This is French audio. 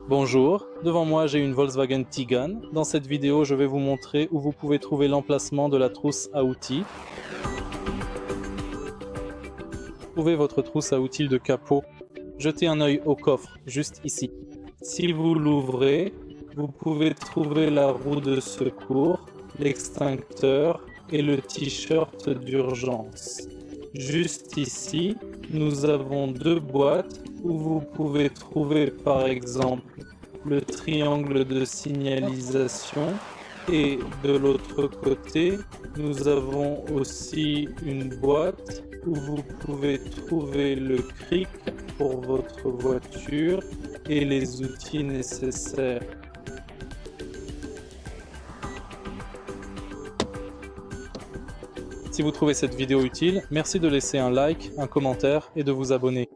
Bonjour, devant moi j'ai une Volkswagen Tiguan. Dans cette vidéo, je vais vous montrer où vous pouvez trouver l'emplacement de la trousse à outils. Trouvez votre trousse à outils de capot. Jetez un œil au coffre, juste ici. Si vous l'ouvrez, vous pouvez trouver la roue de secours, l'extincteur et le t-shirt d'urgence. Juste ici, nous avons deux boîtes où vous pouvez trouver par exemple le triangle de signalisation et de l'autre côté, nous avons aussi une boîte où vous pouvez trouver le cric pour votre voiture et les outils nécessaires. Si vous trouvez cette vidéo utile, merci de laisser un like, un commentaire et de vous abonner.